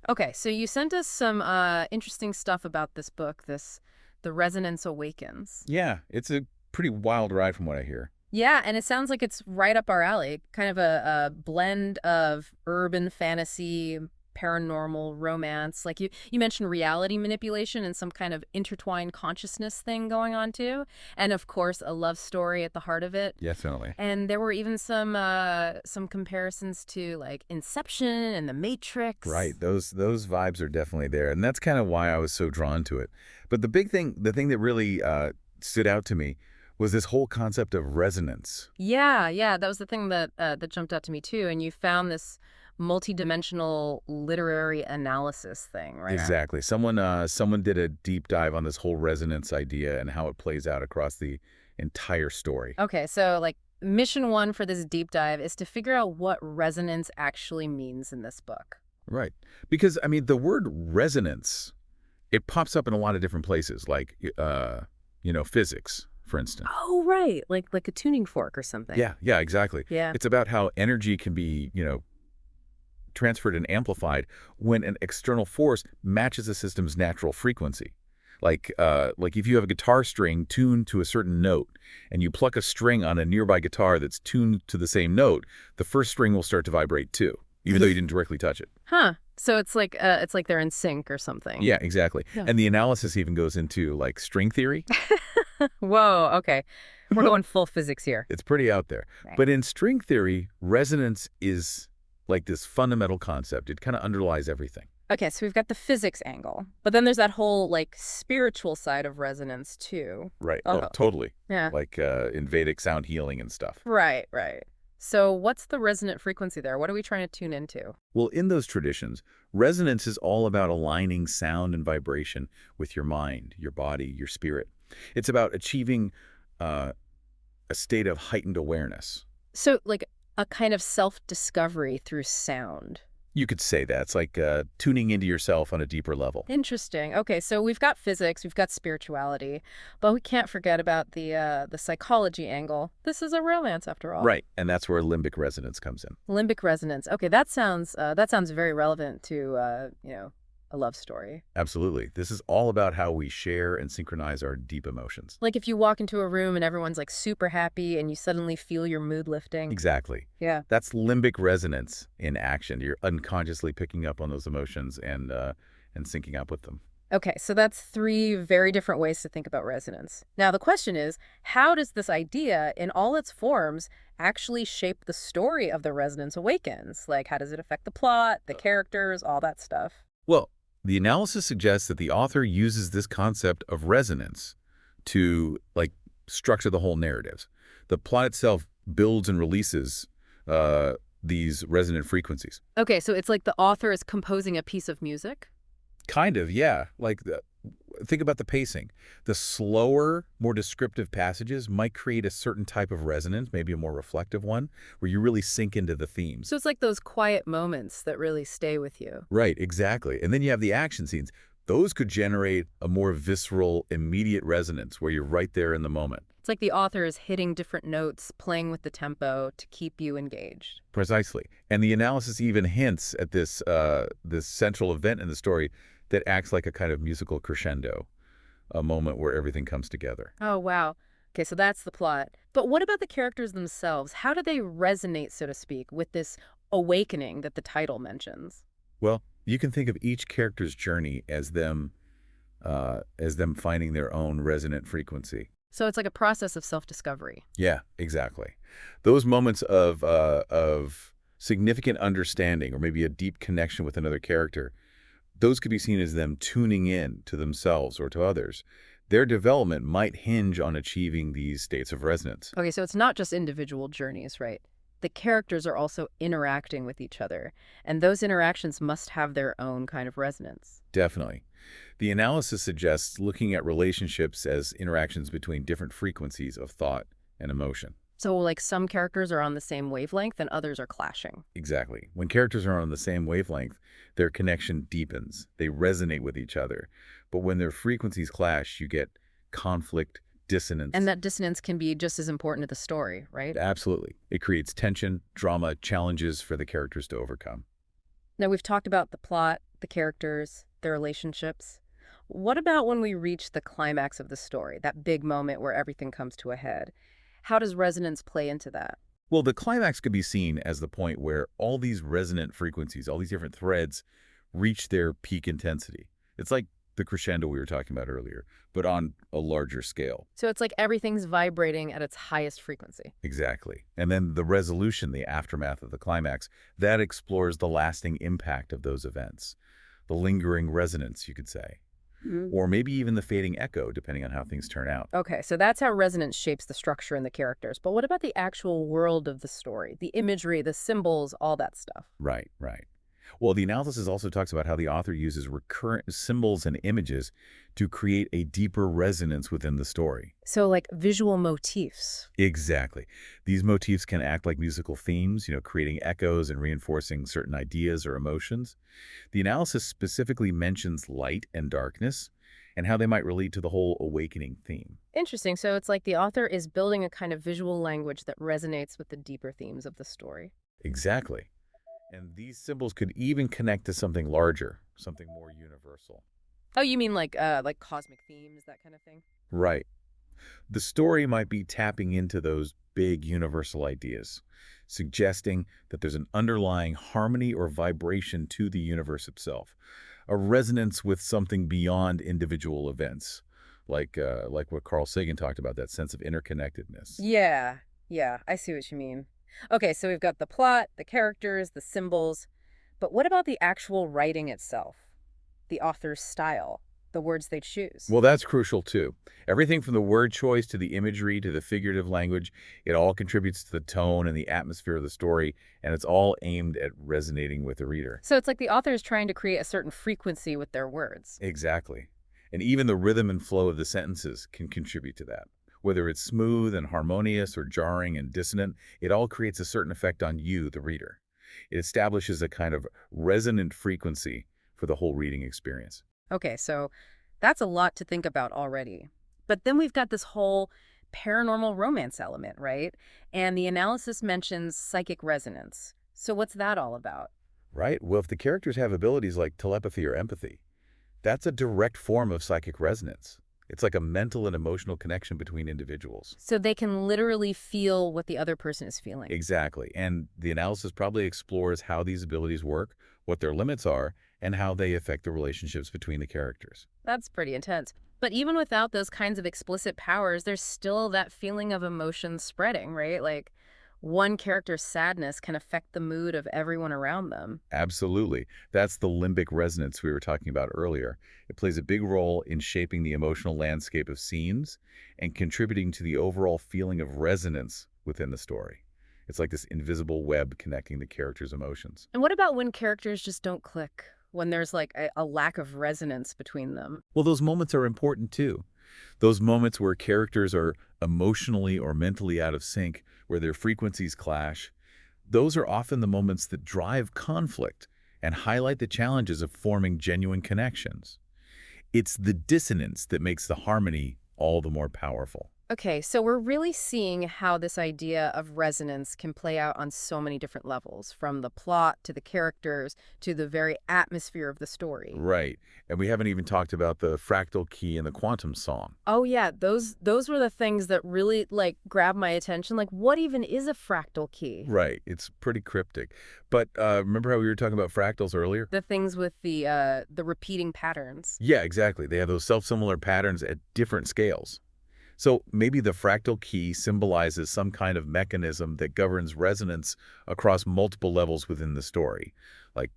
Okay, so you sent us some interesting stuff about this book, The Resonance Awakens. Yeah, it's a pretty wild ride from what I hear. Yeah, and it sounds like it's right up our alley. Kind of a blend of urban fantasy, paranormal romance. Like you mentioned reality manipulation and some kind of intertwined consciousness thing going on too. And of course, a love story at the heart of it. Definitely. And there were even some comparisons to like Inception and The Matrix. Right. Those vibes are definitely there, and that's kind of why I was so drawn to it. But the thing that really stood out to me was this whole concept of resonance. Yeah, yeah, that was the thing that jumped out to me too. And you found this multidimensional literary analysis thing, right? Exactly. Someone did a deep dive on this whole resonance idea and how it plays out across the entire story. Okay, so like mission one for this deep dive is to figure out what resonance actually means in this book. Right. Because I mean, the word resonance, it pops up in a lot of different places, like physics, for instance. Oh, right, like a tuning fork or something. Yeah, exactly. Yeah. It's about how energy can be, transferred and amplified when an external force matches a system's natural frequency. Like if you have a guitar string tuned to a certain note and you pluck a string on a nearby guitar that's tuned to the same note, the first string will start to vibrate too, even though you didn't directly touch it. Huh. So it's like they're in sync or something. Yeah, exactly. Yeah. And the analysis even goes into like string theory. Whoa, okay. We're going full physics here. It's pretty out there. Right. But in string theory, resonance is like this fundamental concept. It kind of underlies everything. Okay, so we've got the physics angle, but then there's that whole like spiritual side of resonance too. Right. Oh, Oh, totally. yeah. Like in Vedic sound healing and stuff. Right, right. So what's the resonant frequency there? What are we trying to tune into? Well, in those traditions, resonance is all about aligning sound and vibration with your mind, your body, your spirit. It's about achieving uh, a state of heightened awareness. So like a kind of self-discovery through sound. You could say that. It's like tuning into yourself on a deeper level. Interesting. Okay, so we've got physics, we've got spirituality, but we can't forget about the psychology angle. This is a romance after all. Right. And that's where limbic resonance comes in. Limbic resonance. Okay, that sounds very relevant to a love story. Absolutely. This is all about how we share and synchronize our deep emotions. Like if you walk into a room and everyone's like super happy and you suddenly feel your mood lifting. Exactly. Yeah. That's limbic resonance in action. You're unconsciously picking up on those emotions and syncing up with them. Okay, so that's three very different ways to think about resonance. Now, the question is, how does this idea, in all its forms, actually shape the story of The Resonance Awakens? Like, how does it affect the plot, the characters, all that stuff? Well, the analysis suggests that the author uses this concept of resonance to like structure the whole narrative. The plot itself builds and releases these resonant frequencies. Okay, so it's like the author is composing a piece of music? Kind of, yeah. Think about the pacing. The slower, more descriptive passages might create a certain type of resonance, maybe a more reflective one, where you really sink into the themes. So it's like those quiet moments that really stay with you. Right, exactly. And then you have the action scenes. Those could generate a more visceral, immediate resonance where you're right there in the moment. It's like the author is hitting different notes, playing with the tempo to keep you engaged. Precisely. And the analysis even hints at this central event in the story that acts like a kind of musical crescendo, a moment where everything comes together. Oh, wow. Okay, so that's the plot. But what about the characters themselves? How do they resonate, so to speak, with this awakening that the title mentions? Well, you can think of each character's journey as them finding their own resonant frequency. So it's like a process of self-discovery. Yeah, exactly. Those moments of significant understanding or maybe a deep connection with another character, those could be seen as them tuning in to themselves or to others. Their development might hinge on achieving these states of resonance. Okay, so it's not just individual journeys, right? The characters are also interacting with each other, and those interactions must have their own kind of resonance. Definitely. The analysis suggests looking at relationships as interactions between different frequencies of thought and emotion. So, like, some characters are on the same wavelength and others are clashing. Exactly. When characters are on the same wavelength, their connection deepens. They resonate with each other. But when their frequencies clash, you get conflict, dissonance. And that dissonance can be just as important to the story, right? Absolutely. It creates tension, drama, challenges for the characters to overcome. Now, we've talked about the plot, the characters, their relationships. What about when we reach the climax of the story, that big moment where everything comes to a head? How does resonance play into that? Well, the climax could be seen as the point where all these resonant frequencies, all these different threads, reach their peak intensity. It's like the crescendo we were talking about earlier, but on a larger scale. So it's like everything's vibrating at its highest frequency. Exactly. And then the resolution, the aftermath of the climax, that explores the lasting impact of those events, the lingering resonance, you could say, or maybe even the fading echo, depending on how things turn out. Okay, so that's how resonance shapes the structure and the characters. But what about the actual world of the story? The imagery, the symbols, all that stuff. Right, right. Well, the analysis also talks about how the author uses recurrent symbols and images to create a deeper resonance within the story. So like visual motifs. Exactly. These motifs can act like musical themes, creating echoes and reinforcing certain ideas or emotions. The analysis specifically mentions light and darkness and how they might relate to the whole awakening theme. Interesting. So it's like the author is building a kind of visual language that resonates with the deeper themes of the story. Exactly. And these symbols could even connect to something larger, something more universal. Oh, you mean like cosmic themes, that kind of thing? Right. The story might be tapping into those big universal ideas, suggesting that there's an underlying harmony or vibration to the universe itself, a resonance with something beyond individual events, like what Carl Sagan talked about, that sense of interconnectedness. Yeah, I see what you mean. Okay, so we've got the plot, the characters, the symbols, but what about the actual writing itself? The author's style, the words they choose? Well, that's crucial too. Everything from the word choice to the imagery to the figurative language, it all contributes to the tone and the atmosphere of the story, and it's all aimed at resonating with the reader. So it's like the author is trying to create a certain frequency with their words. Exactly. And even the rhythm and flow of the sentences can contribute to that. Whether it's smooth and harmonious or jarring and dissonant, it all creates a certain effect on you, the reader. It establishes a kind of resonant frequency for the whole reading experience. Okay, so that's a lot to think about already. But then we've got this whole paranormal romance element, right? And the analysis mentions psychic resonance. So what's that all about? Right? Well, if the characters have abilities like telepathy or empathy, that's a direct form of psychic resonance. It's like a mental and emotional connection between individuals. So they can literally feel what the other person is feeling. Exactly. And the analysis probably explores how these abilities work, what their limits are, and how they affect the relationships between the characters. That's pretty intense. But even without those kinds of explicit powers, there's still that feeling of emotion spreading, right? Like one character's sadness can affect the mood of everyone around them. Absolutely. That's the limbic resonance we were talking about earlier. It plays a big role in shaping the emotional landscape of scenes and contributing to the overall feeling of resonance within the story. It's like this invisible web connecting the characters' emotions. And what about when characters just don't click? When there's like a lack of resonance between them? Well, those moments are important too. Those moments where characters are emotionally or mentally out of sync, where their frequencies clash, those are often the moments that drive conflict and highlight the challenges of forming genuine connections. It's the dissonance that makes the harmony all the more powerful. Okay, so we're really seeing how this idea of resonance can play out on so many different levels, from the plot to the characters to the very atmosphere of the story. Right. And we haven't even talked about the fractal key and the quantum song. Oh yeah, those were the things that really like grabbed my attention. Like what even is a fractal key? Right. It's pretty cryptic. But remember how we were talking about fractals earlier? The things with the repeating patterns. Yeah, exactly. They have those self-similar patterns at different scales. So maybe the fractal key symbolizes some kind of mechanism that governs resonance across multiple levels within the story. Like,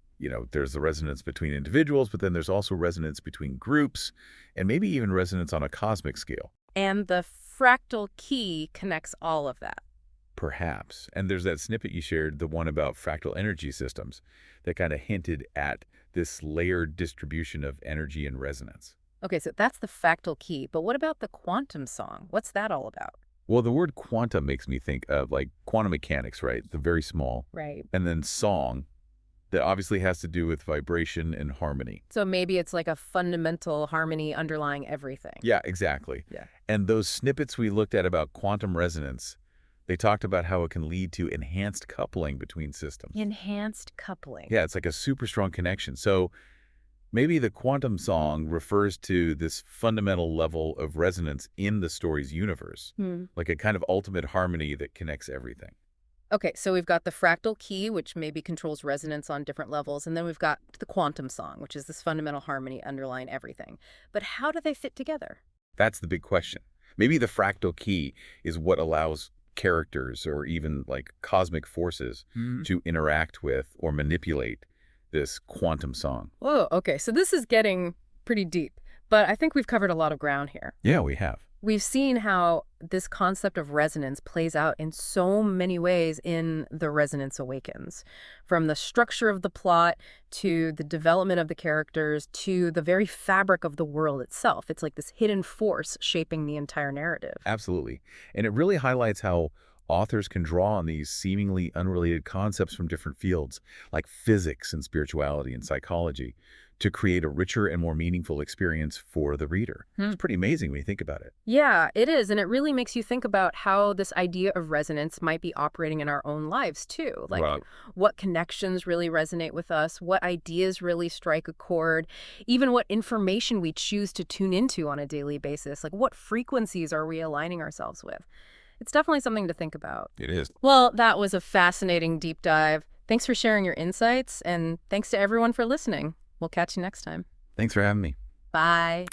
there's the resonance between individuals, but then there's also resonance between groups, and maybe even resonance on a cosmic scale. And the fractal key connects all of that. Perhaps. And there's that snippet you shared, the one about fractal energy systems, that kind of hinted at this layered distribution of energy and resonance. Okay, so that's the fractal key, but what about the quantum song? What's that all about? Well, the word quantum makes me think of like quantum mechanics, right? The very small. Right. And then song, that obviously has to do with vibration and harmony. So maybe it's like a fundamental harmony underlying everything. Yeah, exactly. Yeah. And those snippets we looked at about quantum resonance, they talked about how it can lead to enhanced coupling between systems. Enhanced coupling. Yeah, it's like a super strong connection. So Maybe the quantum song refers to this fundamental level of resonance in the story's universe, Hmm. like a kind of ultimate harmony that connects everything. Okay, so we've got the fractal key, which maybe controls resonance on different levels, and then we've got the quantum song, which is this fundamental harmony underlying everything. But how do they fit together? That's the big question. Maybe the fractal key is what allows characters or even like cosmic forces to interact with or manipulate this quantum song. Whoa, okay, so this is getting pretty deep, but I think we've covered a lot of ground here. Yeah, we have. We've seen how this concept of resonance plays out in so many ways in The Resonance Awakens. From the structure of the plot to the development of the characters to the very fabric of the world itself. It's like this hidden force shaping the entire narrative. Absolutely. And it really highlights how authors can draw on these seemingly unrelated concepts from different fields, like physics and spirituality and psychology, to create a richer and more meaningful experience for the reader. Hmm. It's pretty amazing when you think about it. Yeah, it is. And it really makes you think about how this idea of resonance might be operating in our own lives, too. Like, Right. what connections really resonate with us, what ideas really strike a chord, even what information we choose to tune into on a daily basis. Like, what frequencies are we aligning ourselves with? It's definitely something to think about. It is. Well, that was a fascinating deep dive. Thanks for sharing your insights, and thanks to everyone for listening. We'll catch you next time. Thanks for having me. Bye.